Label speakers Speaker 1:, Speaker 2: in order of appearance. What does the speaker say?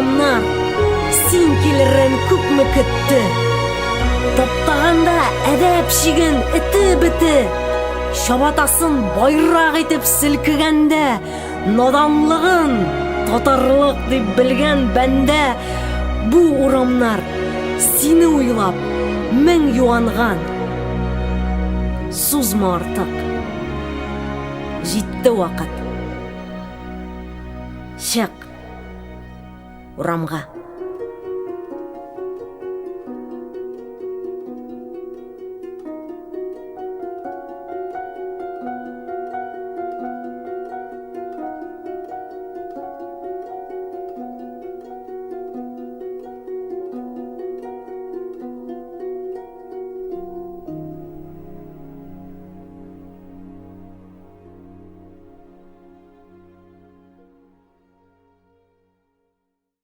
Speaker 1: урамнар сен келерін көпмі күтті. Топтағанда әдәп шиген іті-біті, шабатасын байрақ етіп сілкігенде, наданлығын татарлық деп білген бәнде, бұ урамнар сені ойлап мен юанған. Сузма артық, жетті уақыт. Шық урамға.